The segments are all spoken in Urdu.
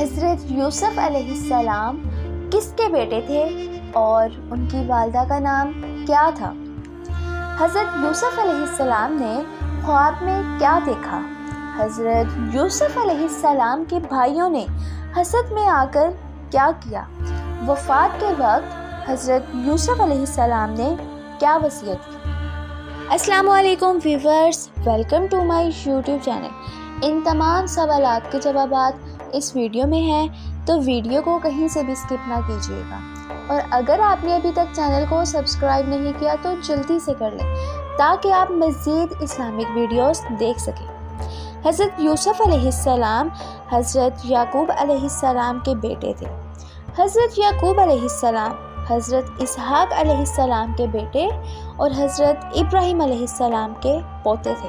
حضرت یوسف علیہ السلام کس کے بیٹے تھے اور ان کی والدہ کا نام کیا تھا؟ حضرت یوسف علیہ السلام نے خواب میں کیا دیکھا؟ حضرت یوسف علیہ السلام کے بھائیوں نے حسد میں آ کر کیا کیا؟ وفات کے وقت حضرت یوسف علیہ السلام نے کیا وصیت کی؟ السلام علیکم viewers, welcome to my YouTube channel. ان تمام سوالات کے جوابات اس ویڈیو میں ہیں، تو ویڈیو کو کہیں سے بھی اسکپ نہ کیجیے گا، اور اگر آپ نے ابھی تک چینل کو سبسکرائب نہیں کیا تو جلدی سے کر لیں تاکہ آپ مزید اسلامک ویڈیوز دیکھ سکیں۔ حضرت یوسف علیہ السلام حضرت یعقوب علیہ السلام کے بیٹے تھے۔ حضرت یعقوب علیہ السلام حضرت اسحاق علیہ السلام کے بیٹے اور حضرت ابراہیم علیہ السلام کے پوتے تھے۔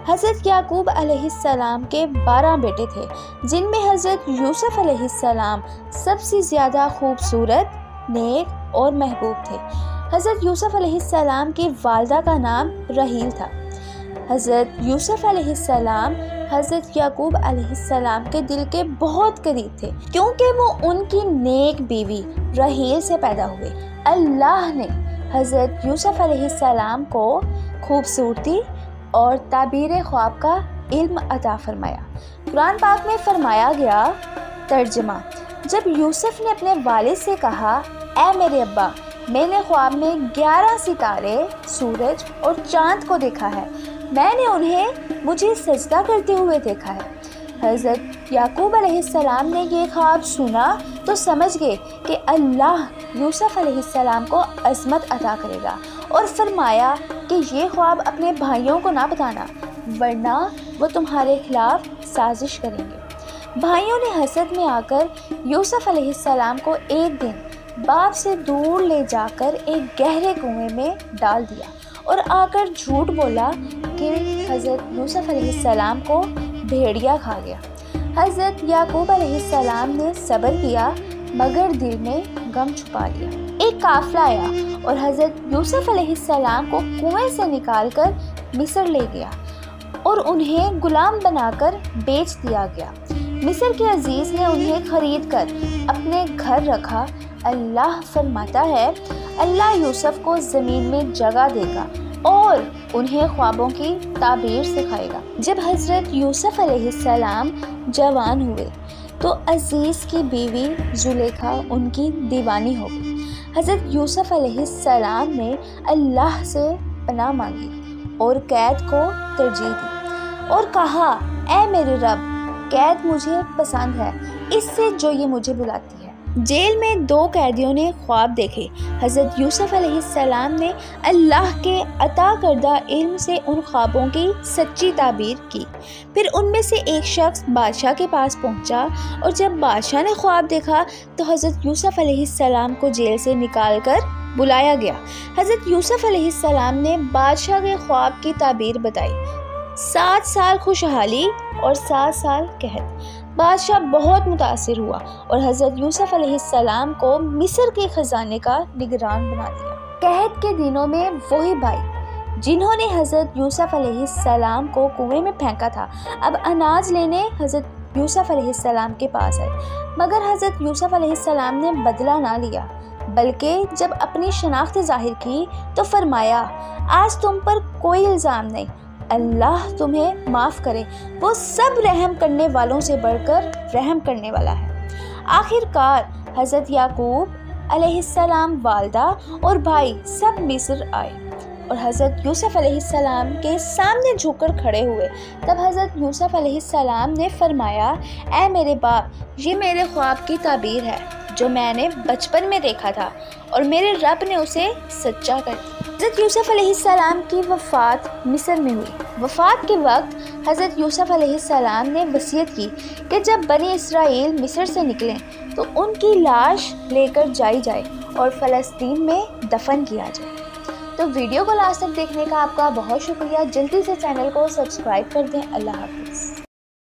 حضرت یعقوب علیہ السلام کے 12 بیٹے تھے، جن میں حضرت یوسف علیہ السلام سب سے زیادہ خوبصورت، نیک اور محبوب تھے۔ حضرت یوسف علیہ السلام کی والدہ کا نام رحیل تھا۔ حضرت یوسف علیہ السلام حضرت یعقوب علیہ السلام کے دل کے بہت قریب تھے، کیونکہ وہ ان کی نیک بیوی رحیل سے پیدا ہوئے۔ اللہ نے حضرت یوسف علیہ السلام کو خوبصورتی اور تعبیر خواب کا علم عطا فرمایا۔ قرآن پاک میں فرمایا گیا، ترجمہ: جب یوسف نے اپنے والد سے کہا، اے میرے ابا، میں نے خواب میں 11 ستارے، سورج اور چاند کو دیکھا ہے، میں نے انہیں مجھے سجدہ کرتے ہوئے دیکھا ہے۔ حضرت یعقوب علیہ السلام نے یہ خواب سنا تو سمجھ گئے کہ اللہ یوسف علیہ السلام کو عظمت عطا کرے گا، اور فرمایا کہ یہ خواب اپنے بھائیوں کو نہ بتانا، ورنہ وہ تمہارے خلاف سازش کریں گے۔ بھائیوں نے حسد میں آ کر یوسف علیہ السلام کو ایک دن باپ سے دور لے جا کر ایک گہرے کنویں میں ڈال دیا، اور آ کر جھوٹ بولا کہ حضرت یوسف علیہ السلام کو بھیڑیا کھا گیا۔ حضرت یعقوب علیہ السلام نے صبر کیا، مگر دل میں غم چھپا لیا۔ ایک قافلہ آیا اور حضرت یوسف علیہ السلام کو کنویں سے نکال کر مصر لے گیا، اور انہیں غلام بنا کر بیچ دیا گیا۔ مصر کے عزیز نے انہیں خرید کر اپنے گھر رکھا۔ اللہ فرماتا ہے، اللہ یوسف کو زمین میں جگہ دے گا اور انہیں خوابوں کی تعبیر سکھائے گا۔ جب حضرت یوسف علیہ السلام جوان ہوئے تو عزیز کی بیوی زلیخا ان کی دیوانی ہو گئی۔ حضرت یوسف علیہ السلام نے اللہ سے پناہ مانگی اور قید کو ترجیح دی، اور کہا، اے میرے رب، قید مجھے پسند ہے، اس سے جو یہ مجھے بلاتی ہے۔ جیل میں 2 قیدیوں نے خواب دیکھے۔ حضرت یوسف علیہ السلام نے اللہ کے عطا کردہ علم سے ان خوابوں کی سچی تعبیر کی۔ پھر ان میں سے ایک شخص بادشاہ کے پاس پہنچا، اور جب بادشاہ نے خواب دیکھا تو حضرت یوسف علیہ السلام کو جیل سے نکال کر بلایا گیا۔ حضرت یوسف علیہ السلام نے بادشاہ کے خواب کی تعبیر بتائی، 7 سال خوشحالی اور 7 سال قحط۔ بادشاہ بہت متاثر ہوا اور حضرت یوسف علیہ السلام کو مصر کے خزانے کا نگران بنا دیا۔ قحط کے دنوں میں وہی بھائی جنہوں نے حضرت یوسف علیہ السلام کو کنویں میں پھینکا تھا، اب اناج لینے حضرت یوسف علیہ السلام کے پاس آئے، مگر حضرت یوسف علیہ السلام نے بدلہ نہ لیا، بلکہ جب اپنی شناخت ظاہر کی تو فرمایا، آج تم پر کوئی الزام نہیں، اللہ تمہیں معاف کرے، وہ سب رحم کرنے والوں سے بڑھ کر رحم کرنے والا ہے۔ آخر کار حضرت یعقوب علیہ السلام، والدہ اور بھائی سب مصر آئے اور حضرت یوسف علیہ السلام کے سامنے جھک کر کھڑے ہوئے۔ تب حضرت یوسف علیہ السلام نے فرمایا، اے میرے باپ، یہ میرے خواب کی تعبیر ہے جو میں نے بچپن میں دیکھا تھا، اور میرے رب نے اسے سچا کر دیا۔ حضرت یوسف علیہ السلام کی وفات مصر میں ہوئی۔ وفات کے وقت حضرت یوسف علیہ السلام نے وصیت کی کہ جب بنی اسرائیل مصر سے نکلیں تو ان کی لاش لے کر جائی جائے اور فلسطین میں دفن کیا جائے۔ تو ویڈیو کو لاسٹ تک دیکھنے کا آپ کا بہت شکریہ۔ جلدی سے چینل کو سبسکرائب کر دیں۔ اللہ حافظ۔